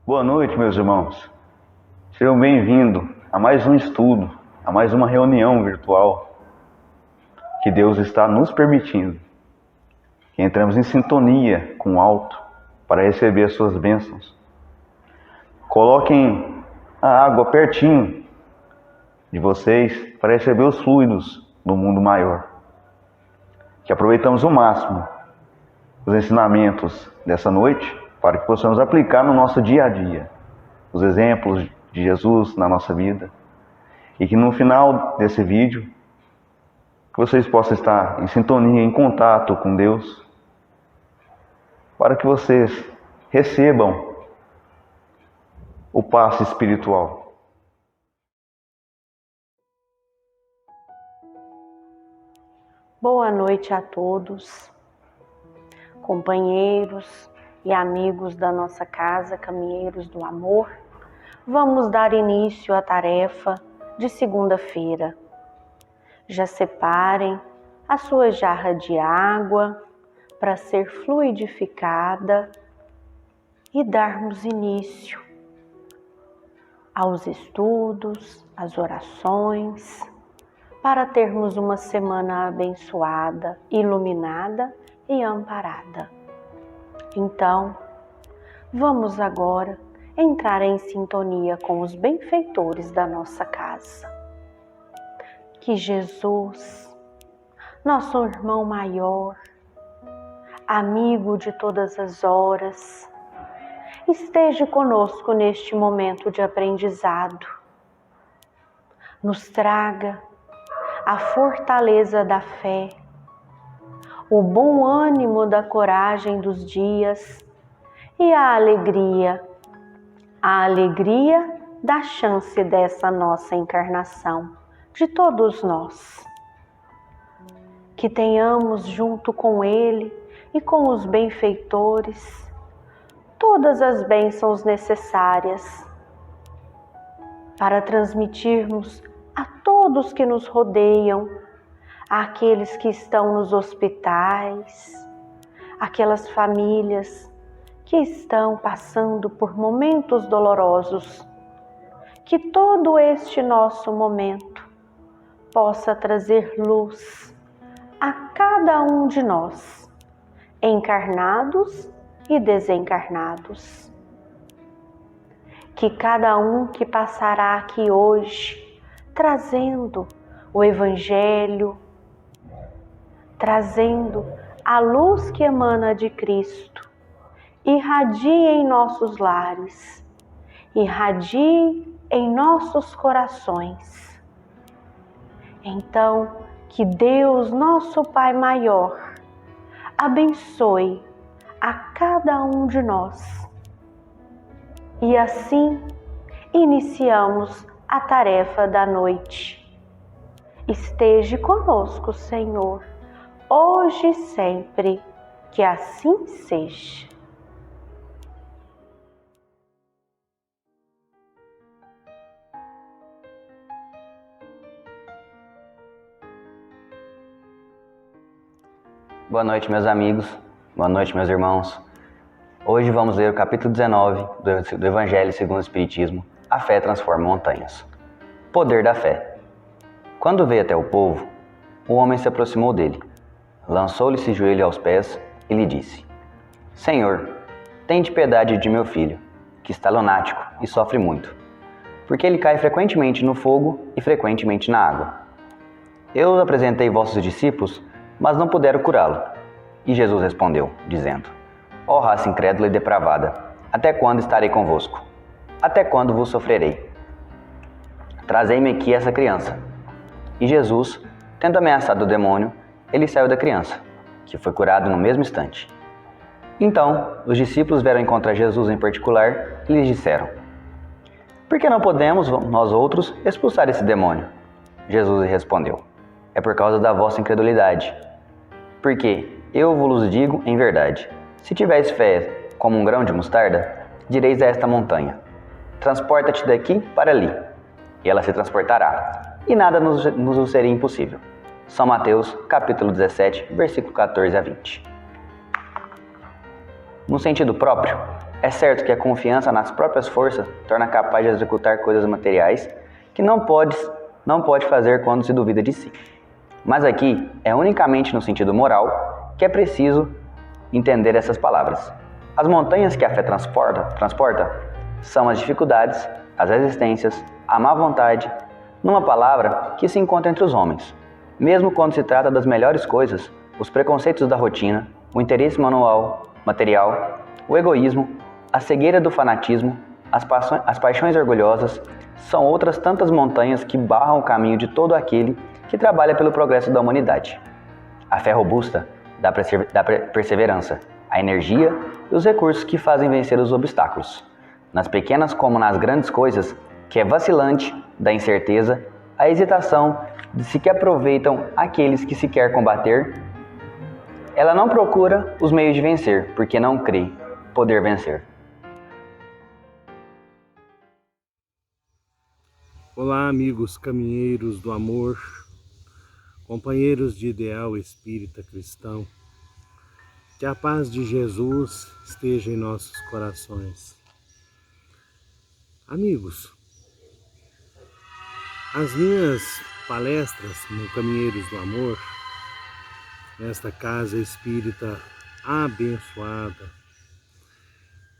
Boa noite, meus irmãos. Sejam bem-vindos a mais um estudo, a mais uma reunião virtual que Deus está nos permitindo. Que entramos em sintonia com o alto para receber as suas bênçãos. Coloquem a água pertinho de vocês para receber os fluidos do mundo maior. Que aproveitamos o máximo os ensinamentos dessa noite para que possamos aplicar no nosso dia a dia os exemplos de Jesus na nossa vida e que no final desse vídeo que vocês possam estar em sintonia, em contato com Deus, para que vocês recebam o passe espiritual. Boa noite a todos, companheiros e amigos da nossa casa, caminheiros do amor. Vamos dar início à tarefa de segunda-feira. Já separem a sua jarra de água para ser fluidificada e darmos início aos estudos, às orações, para termos uma semana abençoada, iluminada e amparada. Então, vamos agora entrar em sintonia com os benfeitores da nossa casa. Que Jesus, nosso irmão maior, amigo de todas as horas, esteja conosco neste momento de aprendizado. Nos traga a fortaleza da fé, o bom ânimo da coragem dos dias e a alegria da chance dessa nossa encarnação, de todos nós. Que tenhamos junto com Ele e com os benfeitores todas as bênçãos necessárias para transmitirmos a todos que nos rodeiam, àqueles que estão nos hospitais, aquelas famílias que estão passando por momentos dolorosos, que todo este nosso momento possa trazer luz a cada um de nós, encarnados e desencarnados. Que cada um que passará aqui hoje, trazendo o Evangelho, trazendo a luz que emana de Cristo, irradie em nossos lares, irradie em nossos corações. Então, que Deus, nosso Pai maior, abençoe a cada um de nós. E assim, iniciamos a tarefa da noite. Esteja conosco, Senhor, hoje e sempre, que assim seja. Boa noite, meus amigos. Boa noite, meus irmãos. Hoje vamos ler o capítulo 19 do Evangelho segundo o Espiritismo. A fé transforma montanhas. Poder da fé. Quando veio até o povo, o homem se aproximou dele, lançou-lhe-se joelho aos pés e lhe disse: Senhor, tende piedade de meu filho, que está lunático e sofre muito, porque ele cai frequentemente no fogo e frequentemente na água. Eu os apresentei vossos discípulos, mas não puderam curá-lo. E Jesus respondeu, dizendo: Ó raça incrédula e depravada, até quando estarei convosco? Até quando vos sofrerei? Trazei-me aqui essa criança. E Jesus, tendo ameaçado o demônio, ele saiu da criança, que foi curado no mesmo instante. Então, os discípulos vieram encontrar Jesus em particular e lhes disseram: Por que não podemos, nós outros, expulsar esse demônio? Jesus lhe respondeu: É por causa da vossa incredulidade. Porque eu vos digo em verdade, se tiveres fé como um grão de mostarda, direis a esta montanha: transporta-te daqui para ali, e ela se transportará, e nada nos seria impossível. São Mateus, capítulo 17, versículo 14 a 20. No sentido próprio, É certo que a confiança nas próprias forças torna capaz de executar coisas materiais que não pode fazer quando se duvida de si. Mas aqui é unicamente no sentido moral que é preciso entender essas palavras. As montanhas que a fé transporta são as dificuldades, as resistências, a má vontade, numa palavra, que se encontra entre os homens. Mesmo quando se trata das melhores coisas, os preconceitos da rotina, o interesse material, o egoísmo, a cegueira do fanatismo, as paixões orgulhosas, são outras tantas montanhas que barram o caminho de todo aquele que trabalha pelo progresso da humanidade. A fé robusta dá perseverança, a energia e os recursos que fazem vencer os obstáculos. Nas pequenas como nas grandes coisas, que é vacilante da incerteza, a hesitação de se que aproveitam aqueles que se quer combater, ela não procura os meios de vencer, porque não crê poder vencer. Olá, amigos caminheiros do amor, companheiros de ideal espírita cristão. Que a paz de Jesus esteja em nossos corações. Amigos, as minhas palestras no Caminheiros do Amor, nesta casa espírita abençoada,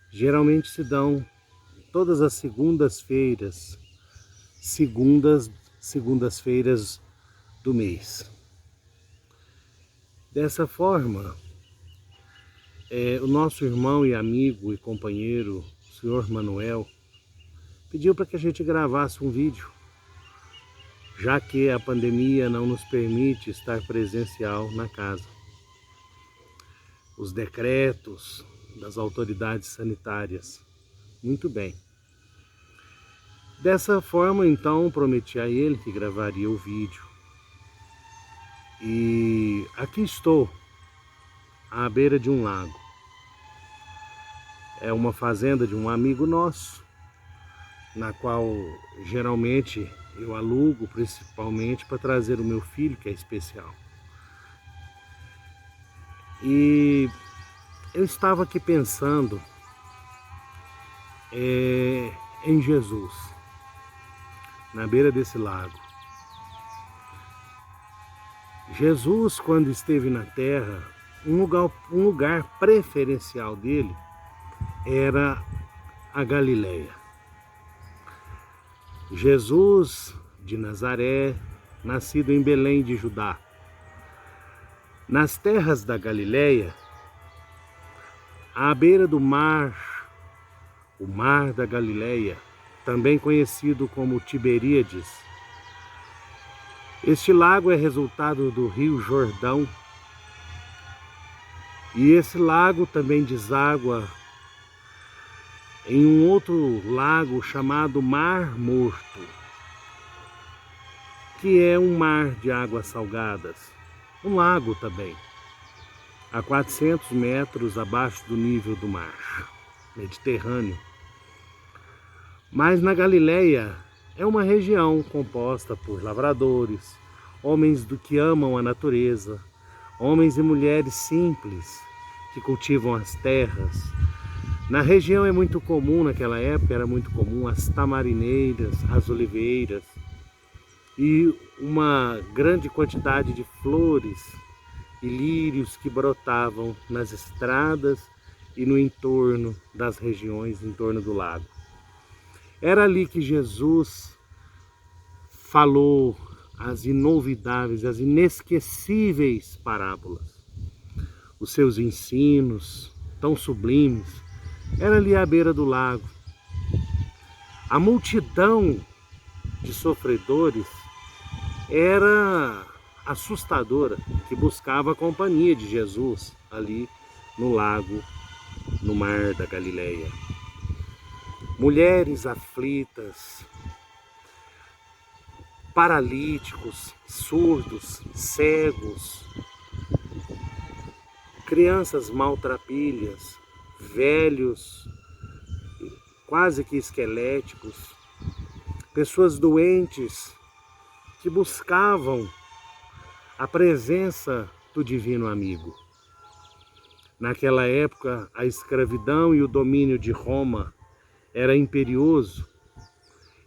geralmente se dão todas as segundas-feiras do mês. Dessa forma, o nosso irmão e amigo e companheiro, o senhor Manuel, pediu para que a gente gravasse um vídeo, já que a pandemia não nos permite estar presencial na casa. Os decretos das autoridades sanitárias. Muito bem. Dessa forma, então, prometi a ele que gravaria o vídeo. E aqui estou, à beira de um lago. É uma fazenda de um amigo nosso, na qual geralmente eu alugo, principalmente para trazer o meu filho, que é especial. E eu estava aqui pensando em Jesus, na beira desse lago. Jesus, quando esteve na terra, um lugar preferencial dele era a Galileia. Jesus de Nazaré, nascido em Belém de Judá. Nas terras da Galileia, à beira do mar, o Mar da Galileia, também conhecido como Tiberíades. Este lago é resultado do Rio Jordão, e esse lago também deságua em um outro lago chamado Mar Morto, que é um mar de águas salgadas, um lago também, a 400 metros abaixo do nível do mar Mediterrâneo. Mas na Galileia é uma região composta por lavradores, homens que amam a natureza, homens e mulheres simples que cultivam as terras. Na região é muito comum, naquela época era muito comum as tamarineiras, as oliveiras e uma grande quantidade de flores e lírios que brotavam nas estradas e no entorno das regiões, em torno do lago. Era ali que Jesus falou as inolvidáveis, as inesquecíveis parábolas. Os seus ensinos tão sublimes, era ali à beira do lago. A multidão de sofredores era assustadora, que buscava a companhia de Jesus ali no lago, no Mar da Galileia. Mulheres aflitas, paralíticos, surdos, cegos, crianças maltrapilhas, velhos, quase que esqueléticos, pessoas doentes que buscavam a presença do Divino Amigo. Naquela época, a escravidão e o domínio de Roma era imperioso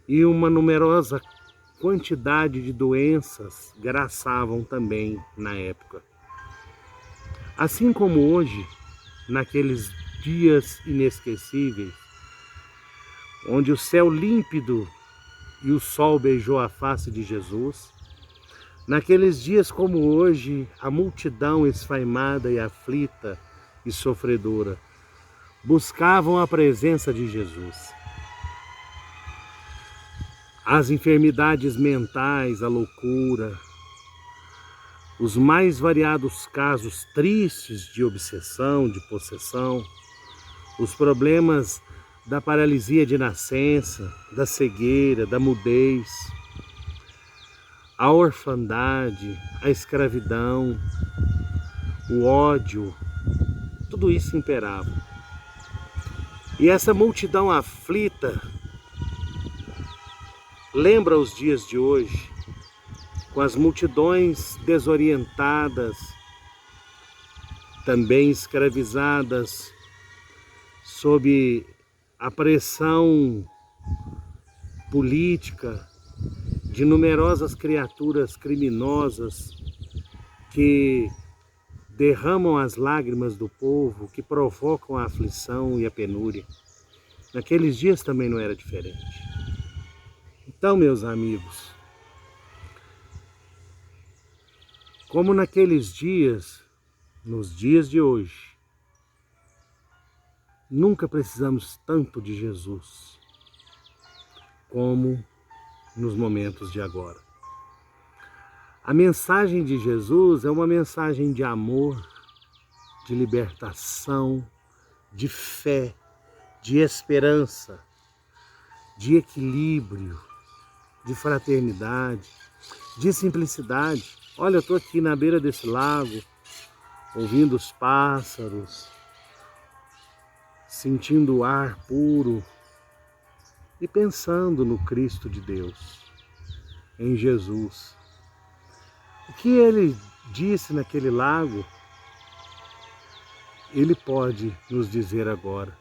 e uma numerosa quantidade de doenças graçavam também na época. Assim como hoje, naqueles dias inesquecíveis, onde o céu límpido e o sol beijou a face de Jesus, naqueles dias como hoje, a multidão esfaimada e aflita e sofredora buscavam a presença de Jesus. As enfermidades mentais, a loucura, os mais variados casos tristes de obsessão, de possessão, os problemas da paralisia de nascença, da cegueira, da mudez, a orfandade, a escravidão, o ódio, tudo isso imperava. E essa multidão aflita lembra os dias de hoje, com as multidões desorientadas, também escravizadas, sob a pressão política de numerosas criaturas criminosas que derramam as lágrimas do povo, que provocam a aflição e a penúria. Naqueles dias também não era diferente. Então, meus amigos, como naqueles dias, nos dias de hoje, nunca precisamos tanto de Jesus como nos momentos de agora. A mensagem de Jesus é uma mensagem de amor, de libertação, de fé, de esperança, de equilíbrio, de fraternidade, de simplicidade. Olha, eu estou aqui na beira desse lago, ouvindo os pássaros, sentindo o ar puro e pensando no Cristo de Deus, em Jesus. O que ele disse naquele lago, ele pode nos dizer agora,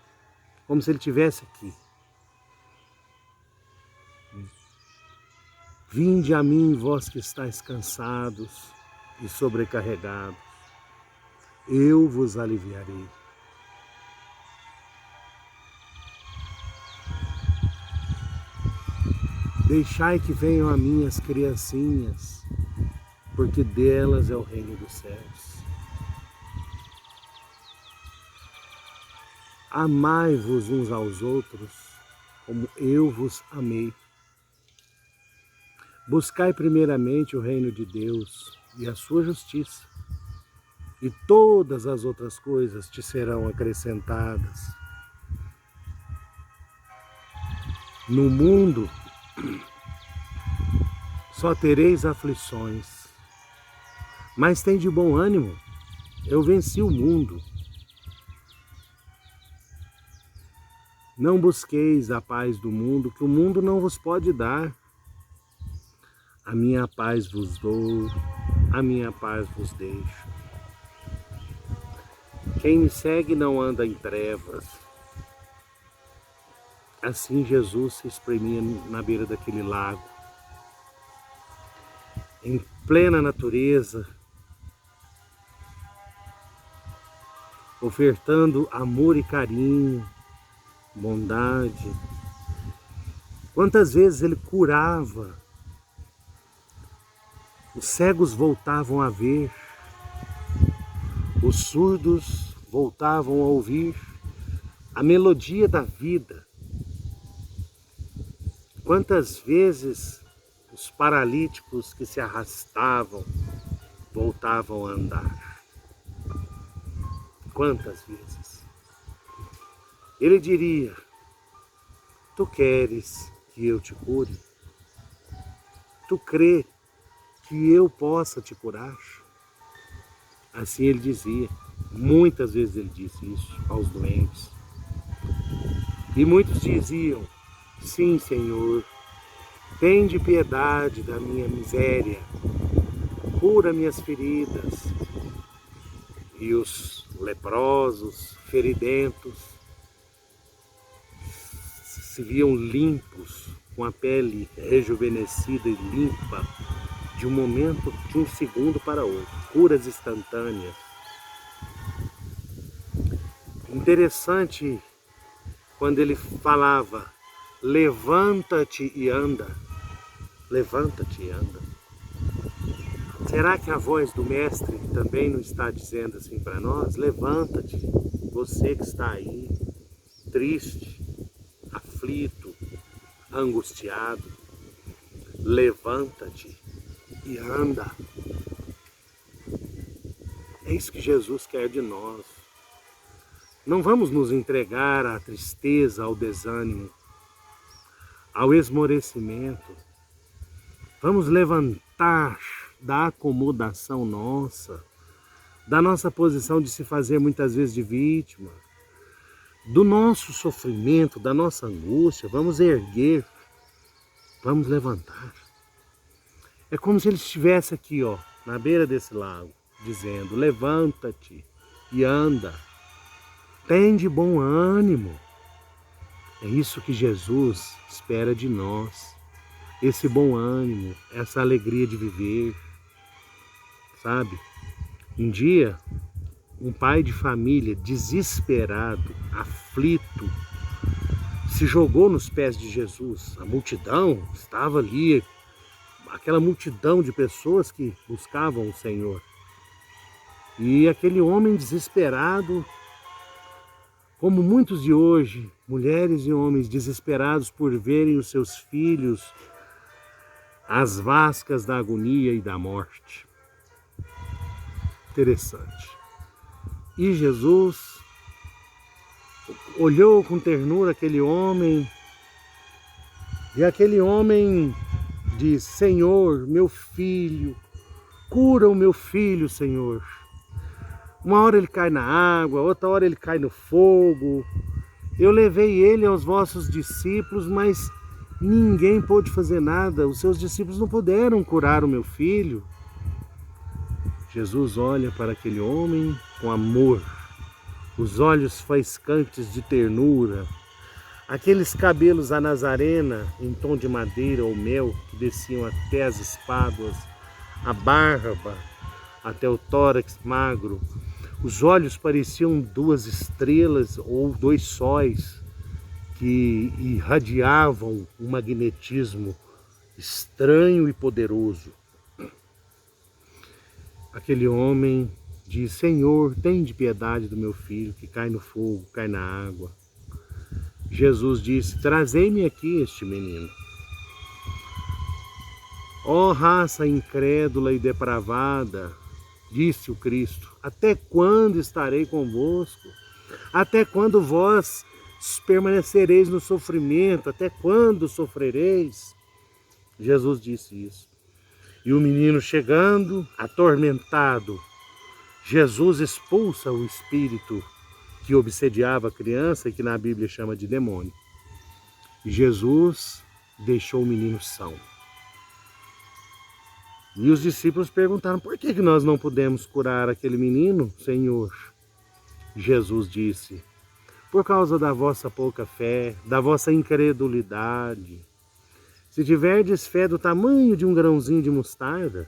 como se ele estivesse aqui. Vinde a mim, vós que estáis cansados e sobrecarregados, eu vos aliviarei. Deixai que venham a mim as criancinhas, porque delas é o reino dos céus. Amai-vos uns aos outros, como eu vos amei. Buscai primeiramente o reino de Deus e a sua justiça, e todas as outras coisas te serão acrescentadas. No mundo só tereis aflições, mas tem de bom ânimo, eu venci o mundo. Não busqueis a paz do mundo, que o mundo não vos pode dar. A minha paz vos dou, a minha paz vos deixo. Quem me segue não anda em trevas. Assim Jesus se exprimia na beira daquele lago, em plena natureza, ofertando amor e carinho, bondade. Quantas vezes ele curava, os cegos voltavam a ver, os surdos voltavam a ouvir a melodia da vida. Quantas vezes os paralíticos que se arrastavam voltavam a andar? Quantas vezes? Ele diria: tu queres que eu te cure? Tu crê que eu possa te curar? Assim ele dizia. Muitas vezes ele disse isso aos doentes. E muitos diziam: sim, Senhor, tende piedade da minha miséria, cura minhas feridas. E os leprosos, feridentos, se viam limpos, com a pele rejuvenescida e limpa, de um momento, de um segundo para outro, curas instantâneas. Interessante quando ele falava, levanta-te e anda, levanta-te e anda. Será que a voz do Mestre também não está dizendo assim para nós? Levanta-te, você que está aí, triste, aflito, angustiado, levanta-te e anda. É isso que Jesus quer de nós. Não vamos nos entregar à tristeza, ao desânimo, ao esmorecimento. Vamos levantar da acomodação nossa, da nossa posição de se fazer muitas vezes de vítima, do nosso sofrimento, da nossa angústia. Vamos erguer, vamos levantar. É como se ele estivesse aqui, ó, na beira desse lago, dizendo, levanta-te e anda. Tem de bom ânimo. É isso que Jesus espera de nós. Esse bom ânimo, essa alegria de viver. Sabe? Um dia, um pai de família desesperado, aflito, se jogou nos pés de Jesus. A multidão estava ali, aquela multidão de pessoas que buscavam o Senhor. E aquele homem desesperado, como muitos de hoje, mulheres e homens desesperados por verem os seus filhos às vascas da agonia e da morte. Interessante. E Jesus olhou com ternura aquele homem, e aquele homem disse, Senhor, meu filho, cura o meu filho, Senhor. Uma hora ele cai na água, outra hora ele cai no fogo. Eu levei ele aos vossos discípulos, mas ninguém pôde fazer nada. Os seus discípulos não puderam curar o meu filho. Jesus olha para aquele homem com amor, os olhos faiscantes de ternura, aqueles cabelos à nazarena em tom de madeira ou mel que desciam até as espáduas, a barba até o tórax magro. Os olhos pareciam duas estrelas ou dois sóis que irradiavam um magnetismo estranho e poderoso. Aquele homem diz, Senhor, tem de piedade do meu filho que cai no fogo, cai na água. Jesus disse, trazei-me aqui este menino. Ó raça incrédula e depravada, disse o Cristo, até quando estarei convosco? Até quando vós permanecereis no sofrimento? Até quando sofrereis? Jesus disse isso. E o menino chegando, atormentado, Jesus expulsa o espírito que obsediava a criança e que na Bíblia chama de demônio. E Jesus deixou o menino são. E os discípulos perguntaram, por que nós não pudemos curar aquele menino, Senhor? Jesus disse, por causa da vossa pouca fé, da vossa incredulidade. Se tiverdes fé do tamanho de um grãozinho de mostarda,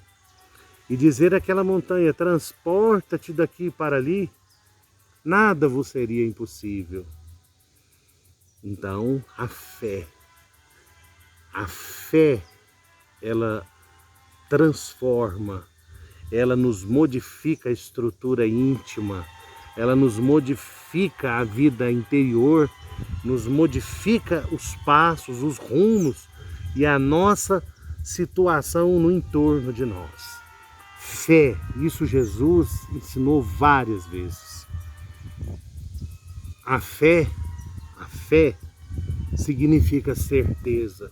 e dizer àquela montanha, transporta-te daqui para ali, nada vos seria impossível. Então, a fé, ela transforma, ela nos modifica a estrutura íntima, ela nos modifica a vida interior, nos modifica os passos, os rumos e a nossa situação no entorno de nós. Fé, isso Jesus ensinou várias vezes. A fé significa certeza.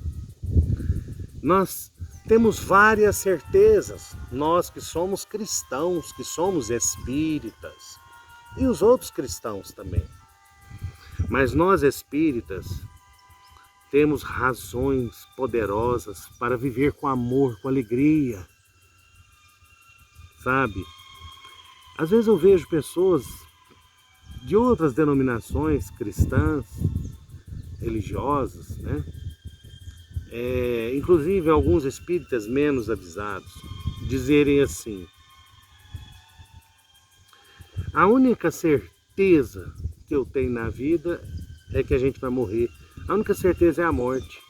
Nós temos várias certezas, nós que somos cristãos, que somos espíritas, e os outros cristãos também. Mas nós espíritas temos razões poderosas para viver com amor, com alegria, sabe? Às vezes eu vejo pessoas de outras denominações cristãs, religiosas, né? Inclusive alguns espíritas menos avisados, dizerem assim: a única certeza que eu tenho na vida é que a gente vai morrer. A única certeza é a morte.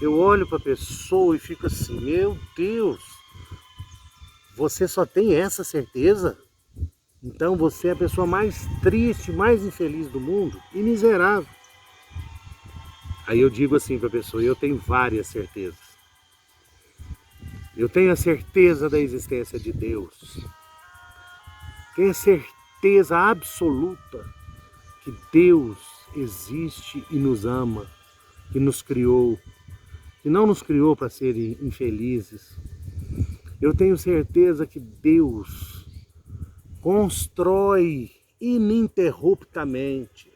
Eu olho para a pessoa e fico assim: meu Deus, você só tem essa certeza? Então você é a pessoa mais triste, mais infeliz do mundo e miserável. Aí eu digo assim para a pessoa: eu tenho várias certezas. Eu tenho a certeza da existência de Deus. Tenho a certeza absoluta que Deus existe e nos ama, que nos criou, que não nos criou para serem infelizes. Eu tenho certeza que Deus constrói ininterruptamente,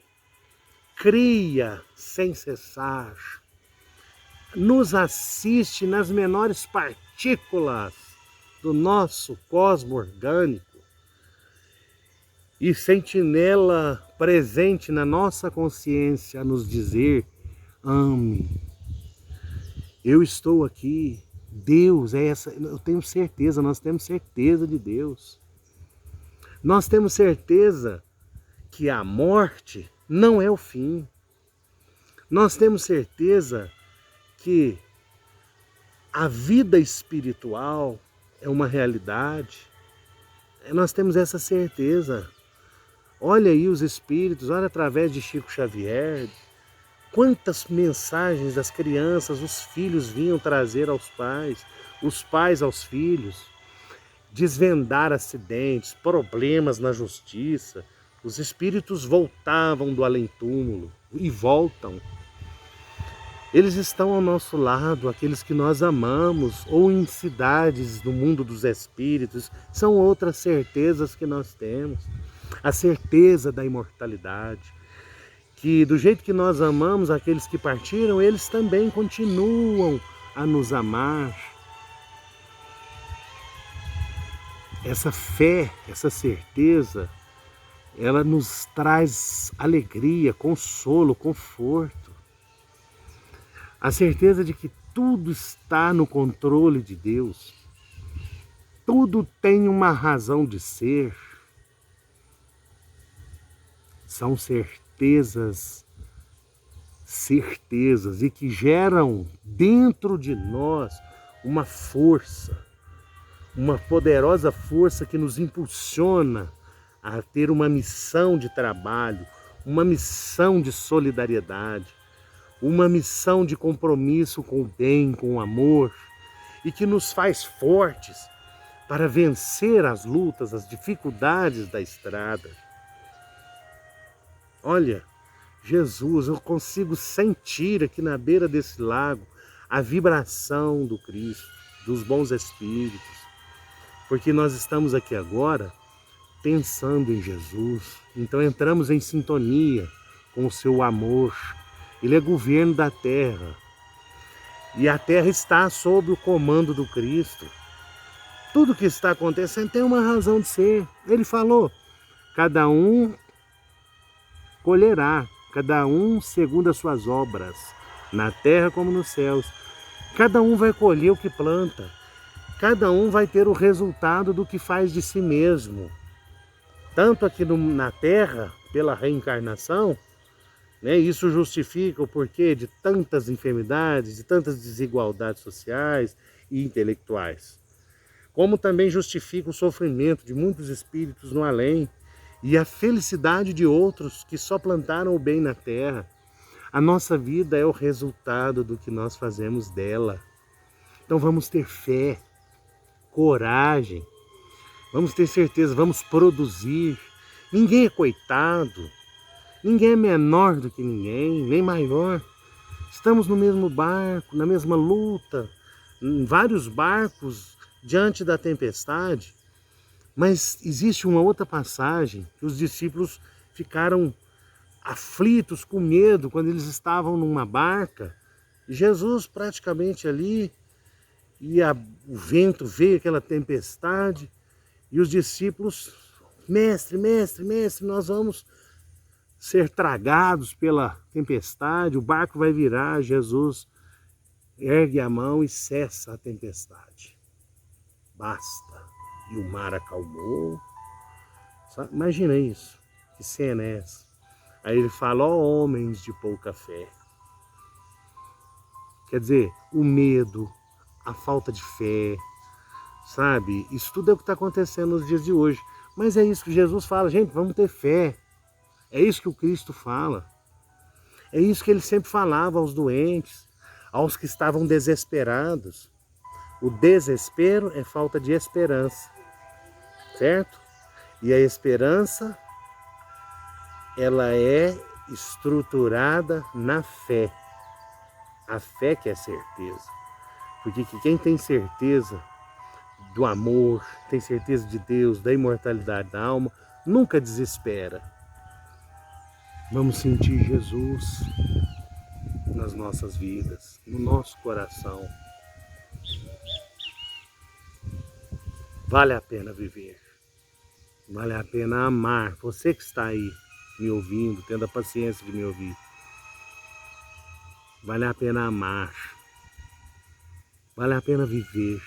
cria sem cessar, nos assiste nas menores partículas do nosso cosmo orgânico e sentinela presente na nossa consciência a nos dizer: ame. Eu estou aqui. Deus é essa. Eu tenho certeza, nós temos certeza de Deus. Nós temos certeza que a morte não é o fim. Nós temos certeza que a vida espiritual é uma realidade. Nós temos essa certeza. Olha aí os espíritos, olha através de Chico Xavier, quantas mensagens das crianças, os filhos vinham trazer aos pais, os pais aos filhos, desvendar acidentes, problemas na justiça. Os espíritos voltavam do além-túmulo e voltam. Eles estão ao nosso lado, aqueles que nós amamos, ou em cidades do mundo dos espíritos, são outras certezas que nós temos. A certeza da imortalidade, que do jeito que nós amamos aqueles que partiram, eles também continuam a nos amar. Essa fé, essa certeza, ela nos traz alegria, consolo, conforto. A certeza de que tudo está no controle de Deus. Tudo tem uma razão de ser. São certezas e que geram dentro de nós uma força, uma poderosa força que nos impulsiona a ter uma missão de trabalho, uma missão de solidariedade, uma missão de compromisso com o bem, com o amor, e que nos faz fortes para vencer as lutas, as dificuldades da estrada. Olha, Jesus, eu consigo sentir aqui na beira desse lago a vibração do Cristo, dos bons espíritos, porque nós estamos aqui agora pensando em Jesus. Então entramos em sintonia com o seu amor. Ele é governo da terra e a terra está sob o comando do Cristo. Tudo que está acontecendo tem uma razão de ser. Ele falou: cada um colherá, cada um segundo as suas obras, na terra como nos céus. Cada um vai colher o que planta, cada um vai ter o resultado do que faz de si mesmo. Tanto aqui na terra, pela reencarnação, né, isso justifica o porquê de tantas enfermidades, de tantas desigualdades sociais e intelectuais. Como também justifica o sofrimento de muitos espíritos no além, e a felicidade de outros que só plantaram o bem na terra. A nossa vida é o resultado do que nós fazemos dela. Então vamos ter fé, coragem, vamos ter certeza, vamos produzir. Ninguém é coitado, ninguém é menor do que ninguém, nem maior. Estamos no mesmo barco, na mesma luta, em vários barcos diante da tempestade. Mas existe uma outra passagem que os discípulos ficaram aflitos, com medo, quando eles estavam numa barca. Jesus praticamente ali, o vento veio, aquela tempestade, e os discípulos: mestre, mestre, mestre, nós vamos ser tragados pela tempestade, o barco vai virar, Jesus ergue a mão e cessa a tempestade. Basta. E o mar acalmou. Imagina isso. Que cena é essa? Aí ele fala, ó homens de pouca fé. Quer dizer, o medo, a falta de fé, sabe? Isso tudo é o que está acontecendo nos dias de hoje. Mas é isso que Jesus fala, gente, vamos ter fé. É isso que o Cristo fala. É isso que ele sempre falava aos doentes, aos que estavam desesperados. O desespero é falta de esperança, certo? E a esperança, ela é estruturada na fé. A fé que é certeza. Porque quem tem certeza do amor, tem certeza de Deus, da imortalidade da alma, nunca desespera. Vamos sentir Jesus nas nossas vidas, no nosso coração. Vale a pena viver. Vale a pena amar. Você que está aí me ouvindo, tendo a paciência de me ouvir. Vale a pena amar. Vale a pena viver.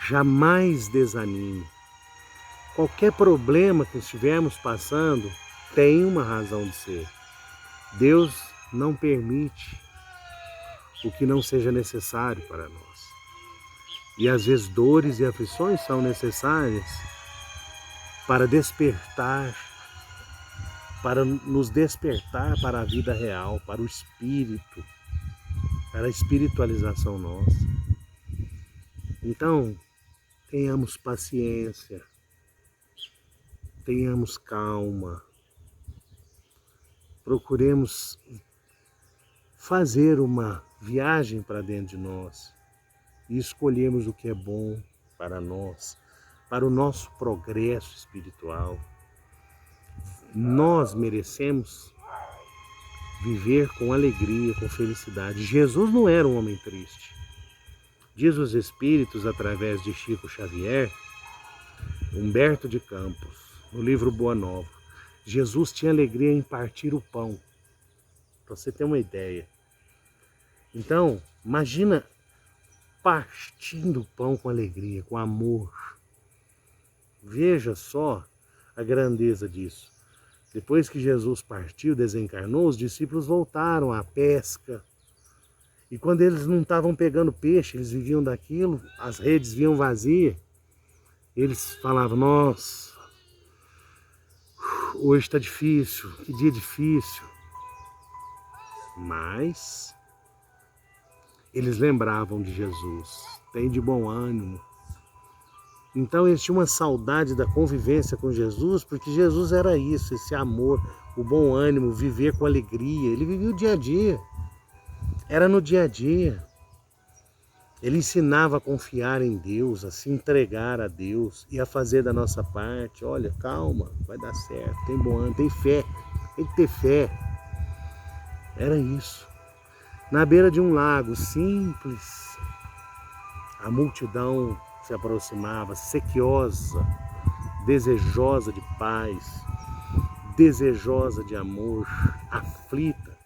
Jamais desanime. Qualquer problema que estivermos passando tem uma razão de ser. Deus não permite o que não seja necessário para nós. E às vezes dores e aflições são necessárias para despertar, para nos despertar para a vida real, para o espírito, para a espiritualização nossa. Então, tenhamos paciência, tenhamos calma, procuremos fazer uma viagem para dentro de nós e escolhermos o que é bom para nós, para o nosso progresso espiritual. Nós merecemos viver com alegria, com felicidade. Jesus não era um homem triste. Diz os Espíritos, através de Chico Xavier, Humberto de Campos, no livro Boa Nova, Jesus tinha alegria em partir o pão, para você ter uma ideia. Então, imagina partindo o pão com alegria, com amor. Veja só a grandeza disso. Depois que Jesus partiu, desencarnou, os discípulos voltaram à pesca. E quando eles não estavam pegando peixe, eles viviam daquilo, as redes vinham vazias, eles falavam, nossa, hoje está difícil, que dia difícil. Mas eles lembravam de Jesus, tem de bom ânimo. Então eles tinham uma saudade da convivência com Jesus, porque Jesus era isso, esse amor, o bom ânimo, viver com alegria. Ele vivia o dia a dia, era no dia a dia. Ele ensinava a confiar em Deus, a se entregar a Deus e a fazer da nossa parte. Olha, calma, vai dar certo, tem bom ânimo, tem fé, tem que ter fé. Era isso. Na beira de um lago simples, a multidão se aproximava, sequiosa, desejosa de paz, desejosa de amor, aflita.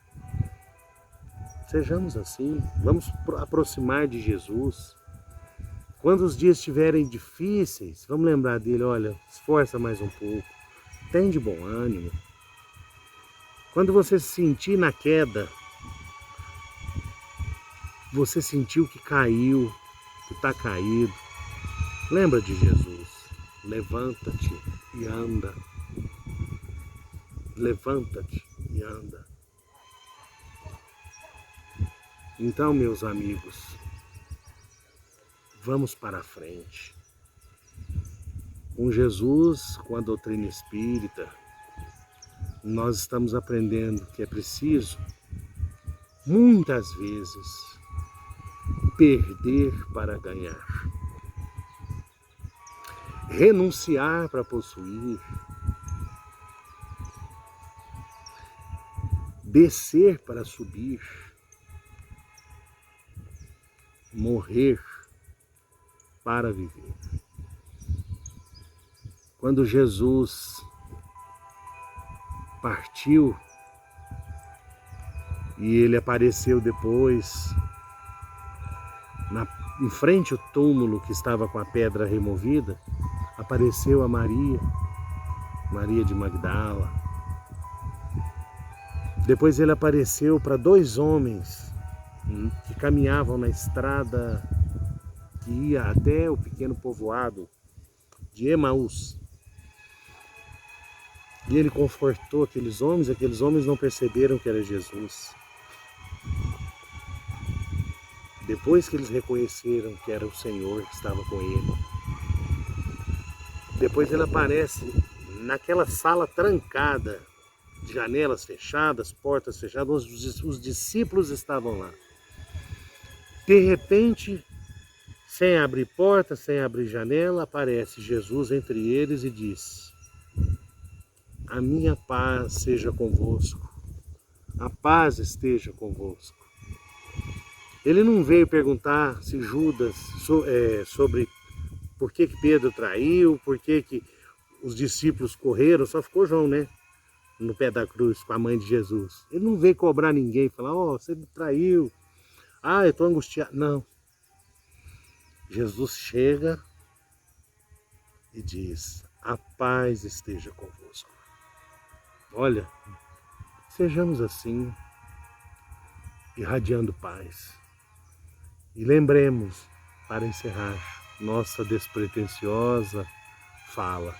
Sejamos assim, vamos aproximar de Jesus. Quando os dias estiverem difíceis, vamos lembrar dele, olha, esforça mais um pouco, tem de bom ânimo. Quando você se sentir na queda, você sentiu que caiu, que está caído, lembra de Jesus, levanta-te e anda, levanta-te e anda. Então, meus amigos, vamos para a frente. Com Jesus, com a doutrina espírita, nós estamos aprendendo que é preciso, muitas vezes, perder para ganhar. Renunciar para possuir. Descer para subir. Morrer para viver. Quando Jesus partiu e ele apareceu depois em frente ao túmulo que estava com a pedra removida. Apareceu a Maria de Magdala. Depois ele apareceu para 2 homens que caminhavam na estrada que ia até o pequeno povoado de Emaús. E ele confortou aqueles homens não perceberam que era Jesus. Depois que eles reconheceram que era o Senhor que estava com ele, depois ele aparece naquela sala trancada, janelas fechadas, portas fechadas, os discípulos estavam lá. De repente, sem abrir porta, sem abrir janela, aparece Jesus entre eles e diz: a minha paz seja convosco, a paz esteja convosco. Ele não veio perguntar se Judas, sobre por que Pedro traiu, por que os discípulos correram, só ficou João, né? No pé da cruz com a mãe de Jesus. Ele não veio cobrar ninguém, falar, você me traiu, eu estou angustiado. Não. Jesus chega e diz, a paz esteja convosco. Olha, sejamos assim, irradiando paz. E lembremos, para encerrar, nossa despretensiosa fala.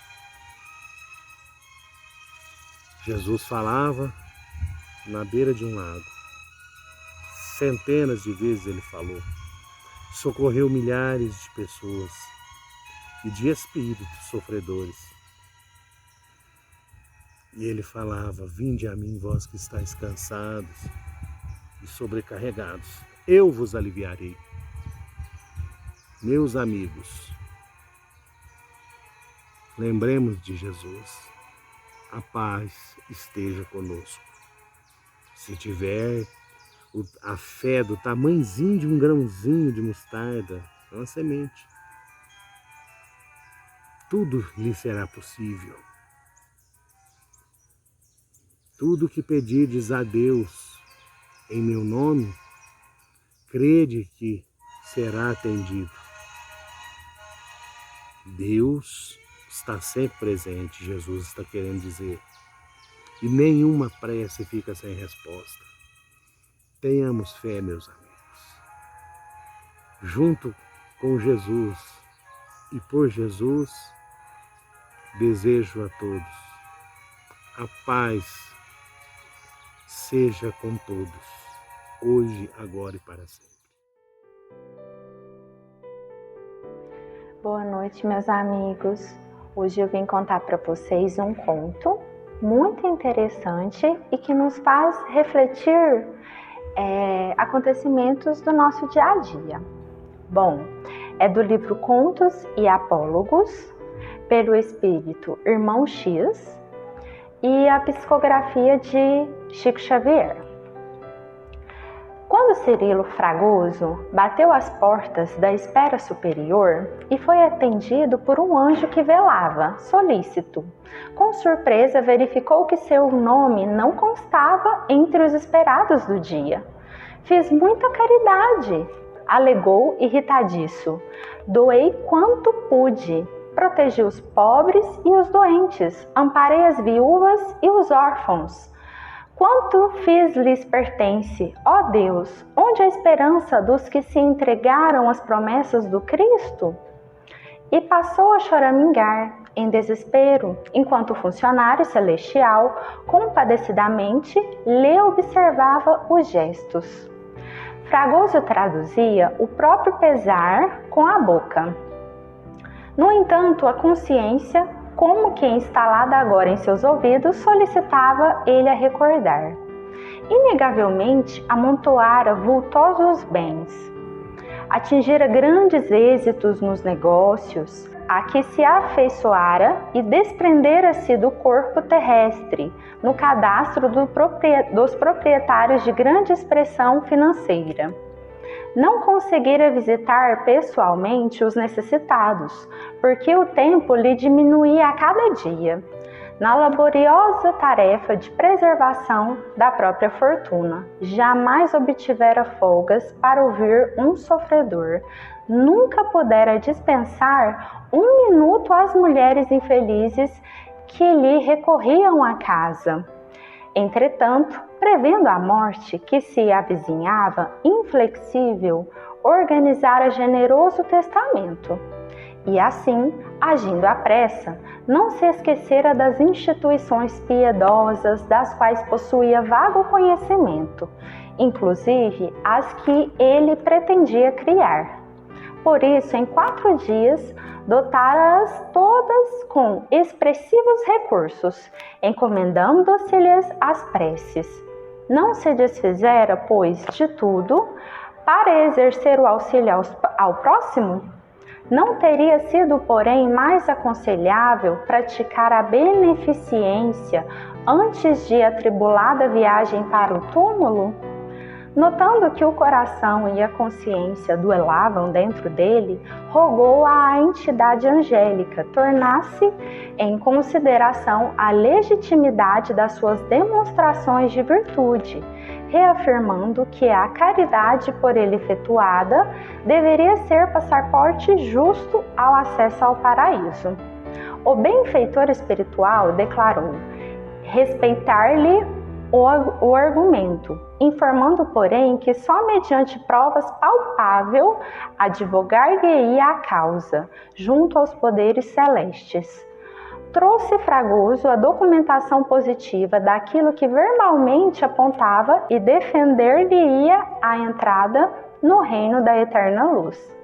Jesus falava na beira de um lago. Centenas de vezes ele falou. Socorreu milhares de pessoas e de espíritos sofredores. E ele falava, vinde a mim, vós que estáis cansados e sobrecarregados, eu vos aliviarei. Meus amigos, lembremos de Jesus, a paz esteja conosco. Se tiver a fé do tamanhozinho de um grãozinho de mostarda, é uma semente, tudo lhe será possível. Tudo que pedirdes a Deus em meu nome, crede que será atendido. Deus está sempre presente, Jesus está querendo dizer. E nenhuma prece fica sem resposta. Tenhamos fé, meus amigos. Junto com Jesus e por Jesus, desejo a todos a paz seja com todos, hoje, agora e para sempre. Boa noite, meus amigos. Hoje eu vim contar para vocês um conto muito interessante e que nos faz refletir acontecimentos do nosso dia a dia. Bom, é do livro Contos e Apólogos, pelo espírito Irmão X, e a psicografia de Chico Xavier. Quando Cirilo Fragoso bateu às portas da esfera superior e foi atendido por um anjo que velava, solícito, com surpresa verificou que seu nome não constava entre os esperados do dia. Fiz muita caridade, alegou irritadiço. Doei quanto pude, protegi os pobres e os doentes, amparei as viúvas e os órfãos. Quanto fiz-lhes pertence, ó Deus, onde a esperança dos que se entregaram às promessas do Cristo? E passou a choramingar, em desespero, enquanto o funcionário celestial, compadecidamente, lhe observava os gestos. Fragoso traduzia o próprio pesar com a boca. No entanto, a consciência, como que instalada agora em seus ouvidos, solicitava ele a recordar. Inegavelmente, amontoara vultosos bens. Atingira grandes êxitos nos negócios, a que se afeiçoara e desprendera-se do corpo terrestre, no cadastro dos proprietários de grande expressão financeira. Não conseguira visitar pessoalmente os necessitados, porque o tempo lhe diminuía a cada dia. na laboriosa tarefa de preservação da própria fortuna. Jamais obtivera folgas para ouvir um sofredor. Nunca pudera dispensar um minuto às mulheres infelizes que lhe recorriam à casa. Entretanto, prevendo a morte que se avizinhava, inflexível, organizara generoso testamento. E assim, agindo à pressa, não se esquecera das instituições piedosas das quais possuía vago conhecimento, inclusive as que ele pretendia criar. Por isso, em 4 dias, dotara-as todas com expressivos recursos, encomendando-se-lhes as preces. Não se desfizera, pois, de tudo para exercer o auxílio ao próximo? Não teria sido, porém, mais aconselhável praticar a beneficência antes de atribulada viagem para o túmulo? Notando que o coração e a consciência duelavam dentro dele, rogou à entidade angélica tornasse em consideração a legitimidade das suas demonstrações de virtude, reafirmando que a caridade por ele efetuada deveria ser passaporte justo ao acesso ao paraíso. O benfeitor espiritual declarou respeitar-lhe o argumento, informando, porém, que só mediante provas palpáveis advogar-lhe-ia a causa, junto aos poderes celestes. Trouxe Fragoso a documentação positiva daquilo que verbalmente apontava e defender-lhe-ia a entrada no reino da eterna luz.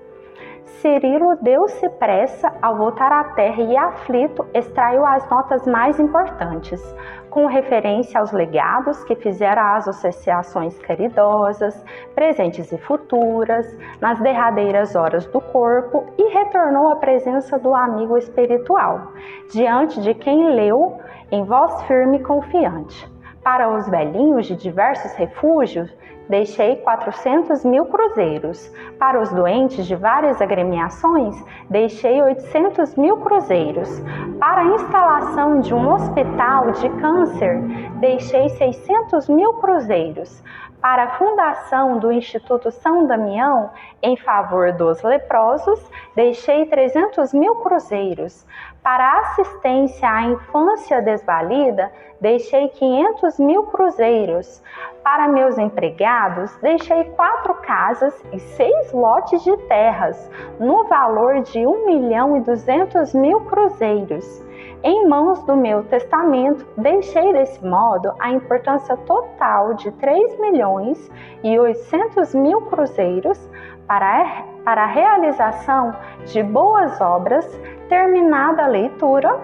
Cirilo deu-se pressa ao voltar à terra e, aflito, extraiu as notas mais importantes, com referência aos legados que fizeram às associações caridosas, presentes e futuras, nas derradeiras horas do corpo, e retornou à presença do amigo espiritual, diante de quem leu em voz firme e confiante. Para os velhinhos de diversos refúgios, deixei 400.000 cruzeiros. Para os doentes de várias agremiações, deixei 800.000 cruzeiros. Para a instalação de um hospital de câncer, deixei 600.000 cruzeiros. Para a fundação do Instituto São Damião, em favor dos leprosos, deixei 300.000 cruzeiros. Para a assistência à infância desvalida, deixei 500.000 cruzeiros. Para meus empregados, deixei 4 casas e 6 lotes de terras, no valor de 1.200.000 cruzeiros. Em mãos do meu testamento, deixei desse modo a importância total de 3.800.000 cruzeiros para a realização de boas obras. Terminada a leitura,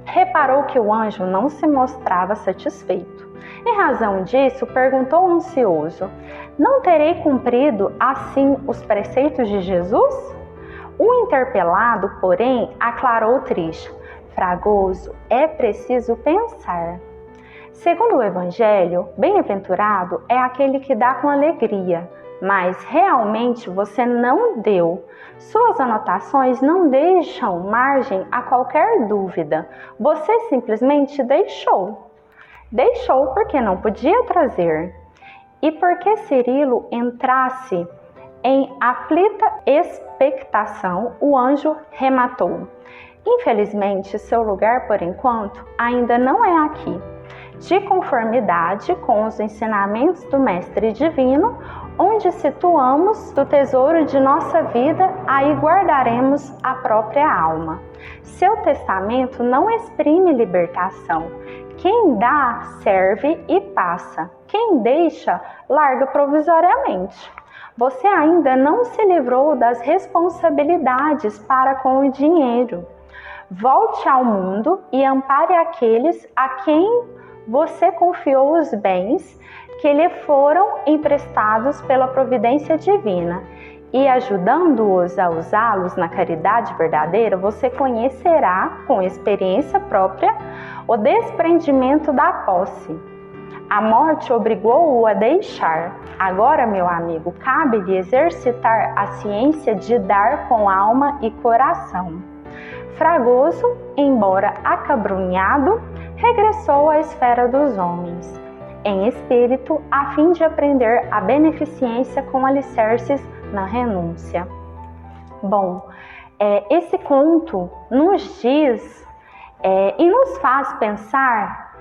reparou que o anjo não se mostrava satisfeito. Em razão disso, perguntou ansioso: não terei cumprido assim os preceitos de Jesus? O interpelado, porém, aclarou triste: Fragoso, é preciso pensar. Segundo o Evangelho, bem-aventurado é aquele que dá com alegria, mas realmente você não deu. Suas anotações não deixam margem a qualquer dúvida. Você simplesmente deixou. Deixou porque não podia trazer. E porque Cirilo entrasse em aflita expectação, o anjo rematou: infelizmente, seu lugar, por enquanto, ainda não é aqui. De conformidade com os ensinamentos do Mestre Divino, onde situamos o tesouro de nossa vida, aí guardaremos a própria alma. Seu testamento não exprime libertação. Quem dá, serve e passa. Quem deixa, larga provisoriamente. Você ainda não se livrou das responsabilidades para com o dinheiro. Volte ao mundo e ampare aqueles a quem você confiou os bens que lhe foram emprestados pela providência divina, e ajudando-os a usá-los na caridade verdadeira, você conhecerá com experiência própria o desprendimento da posse. A morte obrigou-o a deixar. Agora, meu amigo, cabe-lhe exercitar a ciência de dar com alma e coração. Fragoso, embora acabrunhado, regressou à esfera dos homens, em espírito, a fim de aprender a beneficência com alicerces na renúncia. Bom, esse conto nos diz e nos faz pensar,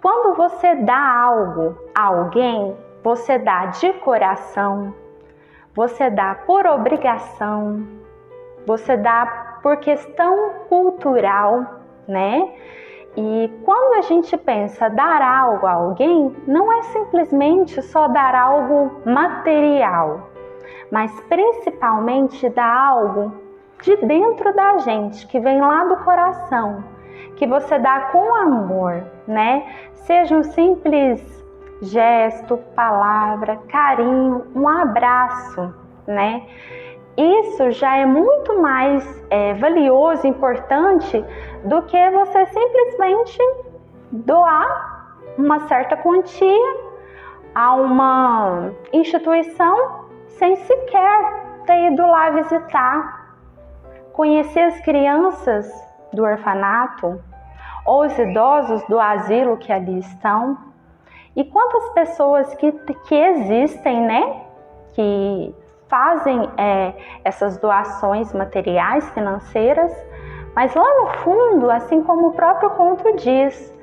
quando você dá algo a alguém, você dá de coração, você dá por obrigação, você dá por questão cultural, né? E quando a gente pensa dar algo a alguém, não é simplesmente só dar algo material, mas principalmente dar algo de dentro da gente, que vem lá do coração, que você dá com amor, né? Seja um simples gesto, palavra, carinho, um abraço, né? Isso já é muito mais valioso, importante, do que você simplesmente doar uma certa quantia a uma instituição sem sequer ter ido lá visitar, conhecer as crianças do orfanato ou os idosos do asilo que ali estão. E quantas pessoas que existem, né, que fazem essas doações materiais, financeiras, mas lá no fundo, assim como o próprio conto diz,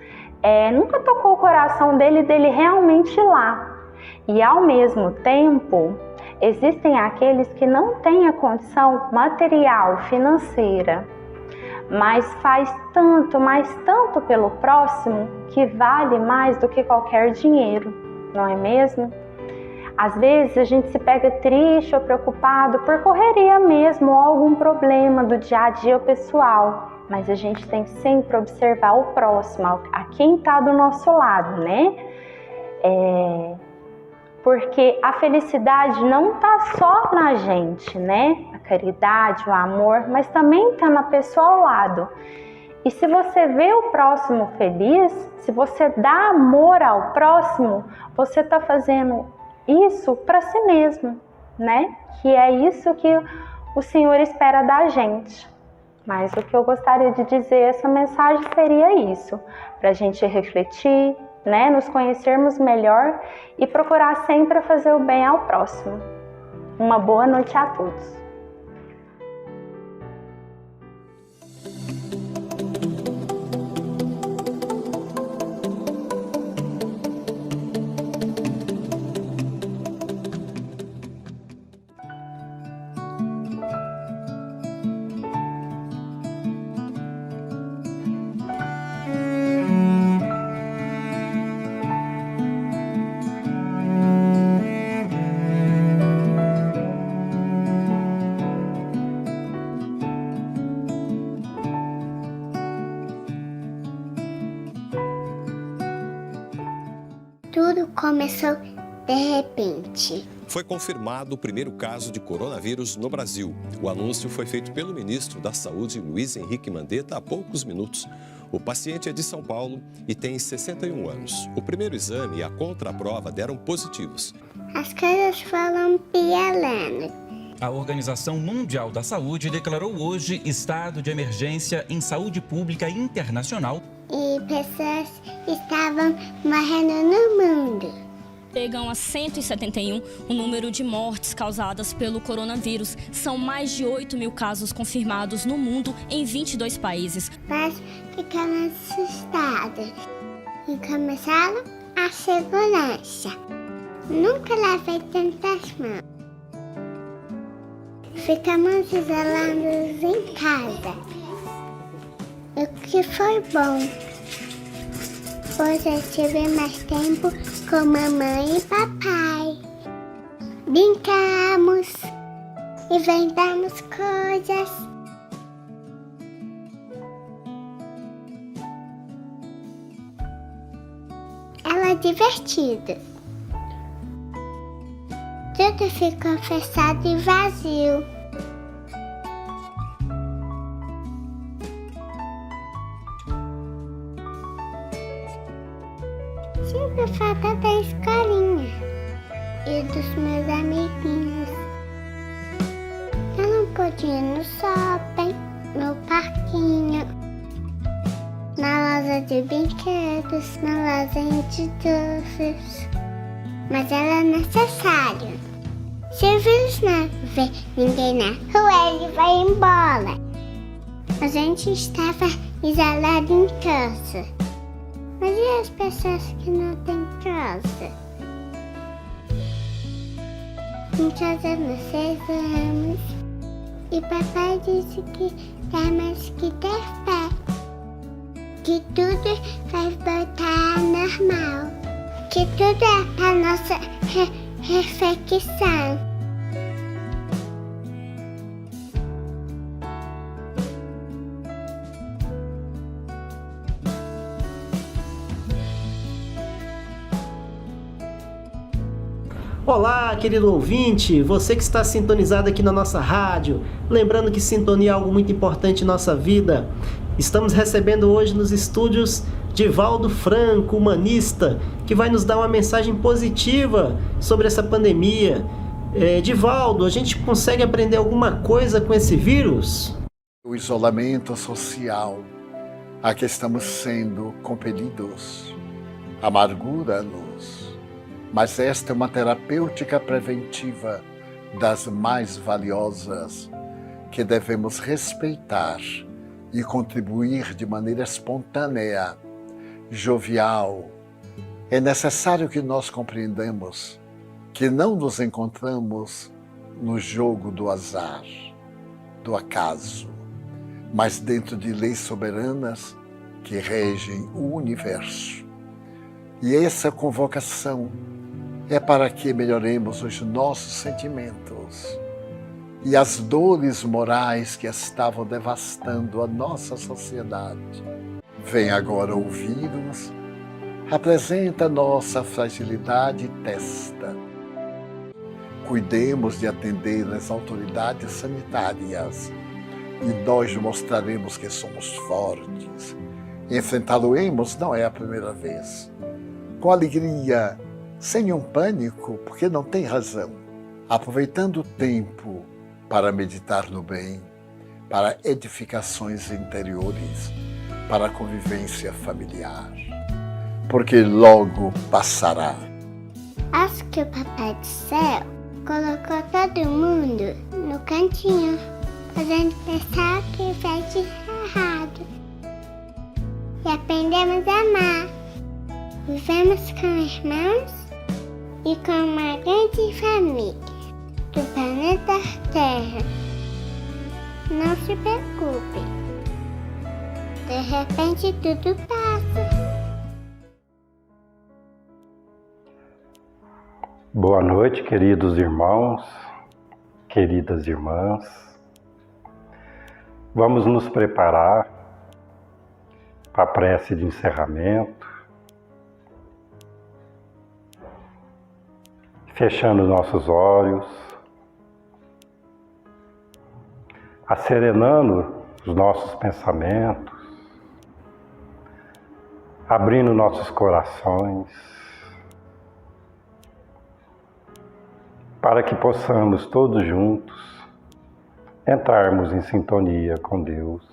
nunca tocou o coração dele realmente ir lá. E ao mesmo tempo, existem aqueles que não têm a condição material, financeira, mas faz tanto, mas tanto pelo próximo, que vale mais do que qualquer dinheiro, não é mesmo? Às vezes a gente se pega triste ou preocupado por correria mesmo, ou algum problema do dia a dia pessoal, mas a gente tem que sempre observar o próximo, a quem está do nosso lado, né? Porque a felicidade não está só na gente, né? A caridade, o amor, mas também está na pessoa ao lado. E se você vê o próximo feliz, se você dá amor ao próximo, você está fazendo isso para si mesmo, né? Que é isso que o Senhor espera da gente. Mas o que eu gostaria de dizer, essa mensagem seria isso, para a gente refletir, né? Nos conhecermos melhor e procurar sempre fazer o bem ao próximo. Uma boa noite a todos. Tudo começou de repente. Foi confirmado o primeiro caso de coronavírus no Brasil. O anúncio foi feito pelo ministro da Saúde, Luiz Henrique Mandetta, há poucos minutos. O paciente é de São Paulo e tem 61 anos. O primeiro exame e a contraprova deram positivos. As coisas foram piorando. A Organização Mundial da Saúde declarou hoje estado de emergência em saúde pública internacional. E pessoas estavam morrendo no mundo. Chegam a 171 o número de mortes causadas pelo coronavírus. São mais de 8 mil casos confirmados no mundo em 22 países. Mas ficaram assustadas e começaram a segurança. Nunca lavei tantas mãos. Ficamos isolados em casa. O que foi bom, pois eu tive mais tempo com mamãe e papai. Brincamos, inventamos coisas. Ela é divertida. Tudo ficou fechado e vazio. Sinto falta da escolinha e dos meus amiguinhos. Eu não podia ir no shopping, no parquinho, na loja de brinquedos, na loja de doces. Mas ela é necessário. Se o vírus não vê ninguém na rua, ele vai embora. A gente estava isolado em casa. Mas e as pessoas que não têm casa? Em casa nós rezamos e papai disse que temos que ter fé, que tudo vai voltar ao normal, que tudo é para nossa reflexão. Olá, querido ouvinte, você que está sintonizado aqui na nossa rádio. Lembrando que sintonia é algo muito importante em nossa vida. Estamos recebendo hoje nos estúdios Divaldo Franco, humanista, que vai nos dar uma mensagem positiva sobre essa pandemia. Divaldo, a gente consegue aprender alguma coisa com esse vírus? O isolamento social a que estamos sendo compelidos, amargura-nos. Mas esta é uma terapêutica preventiva das mais valiosas que devemos respeitar e contribuir de maneira espontânea, jovial. É necessário que nós compreendamos que não nos encontramos no jogo do azar, do acaso, mas dentro de leis soberanas que regem o universo. E essa convocação é para que melhoremos os nossos sentimentos e as dores morais que estavam devastando a nossa sociedade. Vem agora ouvir-nos, apresenta nossa fragilidade e testa. Cuidemos de atender as autoridades sanitárias e nós mostraremos que somos fortes. Enfrentá-lo-emos não é a primeira vez. Com alegria, sem nenhum pânico, porque não tem razão, aproveitando o tempo para meditar no bem, para edificações interiores, para a convivência familiar, porque logo passará. Acho que o Papai do Céu colocou todo mundo no cantinho, fazendo pensar o que fez de errado. E aprendemos a amar. Vivemos com irmãos e com uma grande família do planeta Terra. Não se preocupe, de repente tudo passa. Boa noite, queridos irmãos, queridas irmãs. Vamos nos preparar para a prece de encerramento, fechando nossos olhos, acerenando os nossos pensamentos, abrindo nossos corações, para que possamos todos juntos entrarmos em sintonia com Deus.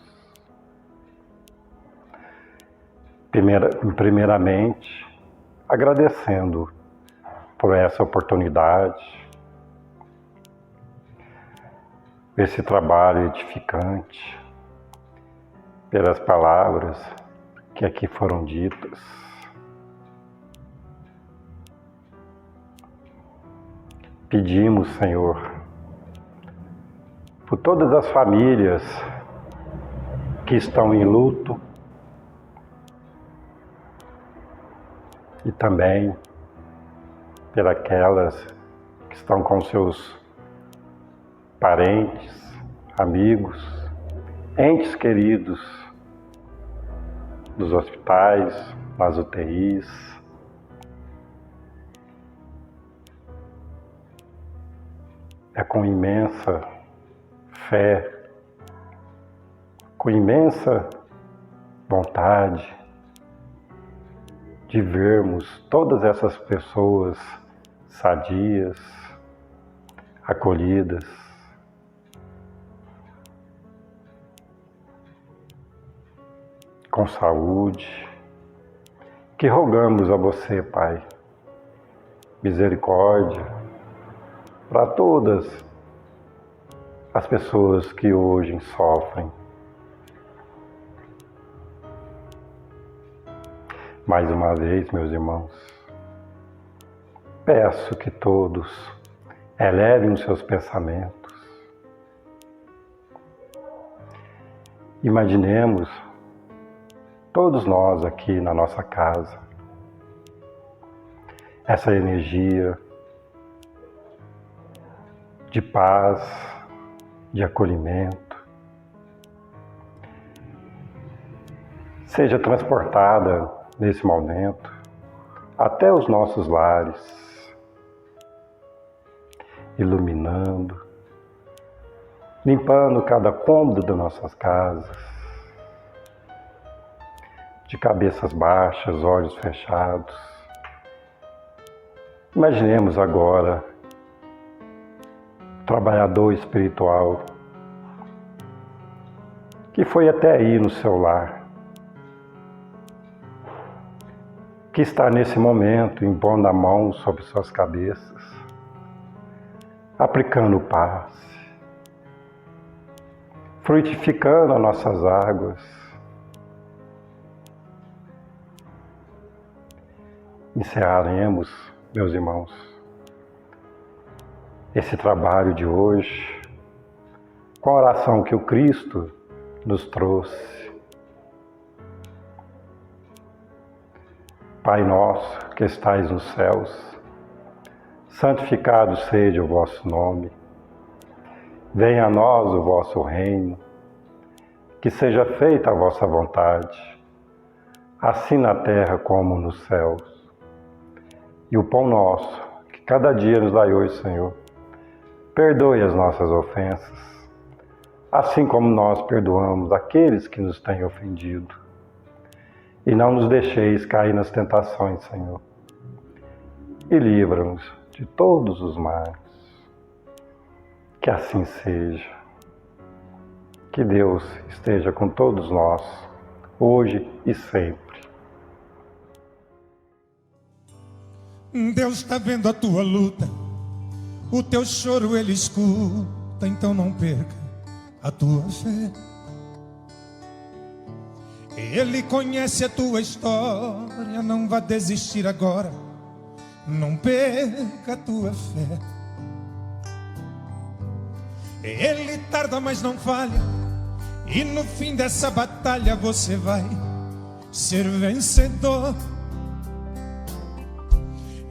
Primeiramente, agradecendo por essa oportunidade, esse trabalho edificante, pelas palavras que aqui foram ditas. Pedimos, Senhor, por todas as famílias que estão em luto e também por aquelas que estão com seus parentes, amigos, entes queridos dos hospitais, nas UTIs. É com imensa fé, com imensa vontade de vermos todas essas pessoas sadias, acolhidas, com saúde, que rogamos a você, Pai, misericórdia para todas as pessoas que hoje sofrem. Mais uma vez, meus irmãos, peço que todos elevem os seus pensamentos. Imaginemos todos nós aqui na nossa casa, essa energia de paz, de acolhimento, seja transportada nesse momento até os nossos lares, iluminando, limpando cada cômodo das nossas casas, de cabeças baixas, olhos fechados. Imaginemos agora o trabalhador espiritual que foi até aí no seu lar, que está nesse momento impondo a mão sobre suas cabeças, aplicando paz, frutificando as nossas águas. Encerraremos, meus irmãos, esse trabalho de hoje com a oração que o Cristo nos trouxe. Pai nosso que estais nos céus, santificado seja o vosso nome. Venha a nós o vosso reino, que seja feita a vossa vontade, assim na terra como nos céus. E o pão nosso, que cada dia nos dai hoje, Senhor, perdoe as nossas ofensas, assim como nós perdoamos aqueles que nos têm ofendido. E não nos deixeis cair nas tentações, Senhor, e livra-nos de todos os males. Que assim seja. Que Deus esteja com todos nós, hoje e sempre. Deus está vendo a tua luta, o teu choro Ele escuta, então não perca a tua fé. Ele conhece a tua história, não vá desistir agora, não perca a tua fé. Ele tarda, mas não falha, e no fim dessa batalha você vai ser vencedor.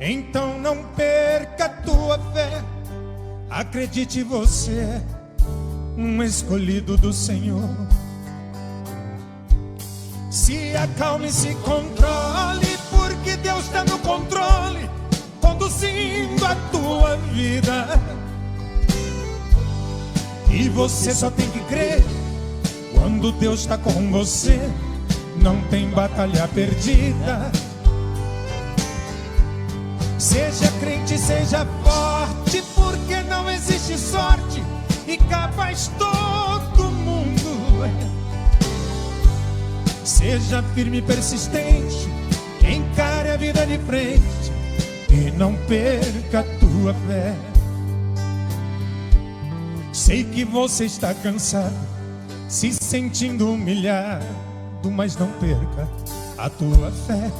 Então não perca a tua fé, acredite, você é um escolhido do Senhor. Se acalme, se controle, porque Deus está no controle, conduzindo a tua vida. E você só tem que crer, quando Deus está com você, não tem batalha perdida. Seja crente, seja forte, porque não existe sorte, e capaz todo mundo é. Seja firme e persistente, encare a vida de frente, e não perca a tua fé. Sei que você está cansado, se sentindo humilhado, mas não perca a tua fé.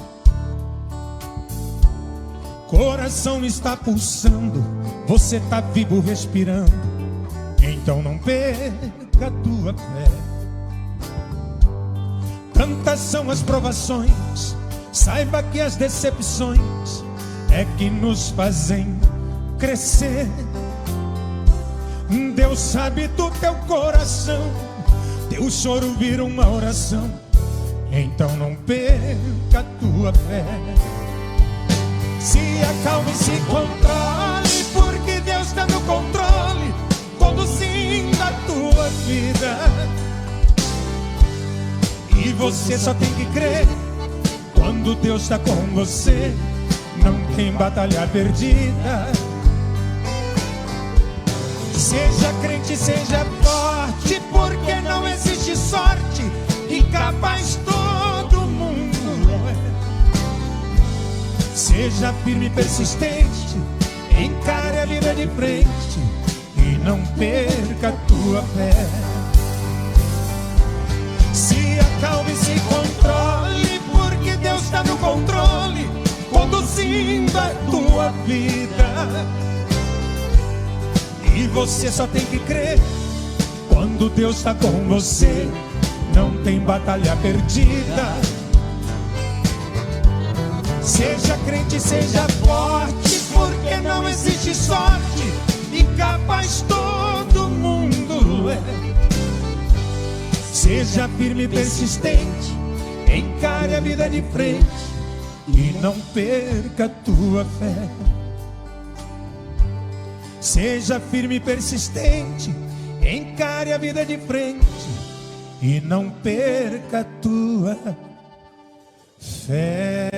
Coração está pulsando, você está vivo respirando, então não perca a tua fé. Tantas são as provações, saiba que as decepções é que nos fazem crescer. Deus sabe do teu coração, teu choro vira uma oração, então não perca a tua fé. Se acalme, se controle, porque Deus está no controle, conduzindo a tua vida. E você só tem que crer, quando Deus está com você, não tem batalha perdida. Seja crente, seja forte, porque não existe sorte, e capaz todo Seja firme e persistente, encare a vida de frente e não perca a tua fé. Se acalme e se controle, porque Deus está no controle, conduzindo a tua vida. E você só tem que crer, quando Deus está com você, não tem batalha perdida. Seja crente, seja forte, porque não existe sorte, e capaz todo mundo é. Seja firme e persistente, encare a vida de frente e não perca a tua fé. Seja firme e persistente, encare a vida de frente e não perca a tua fé.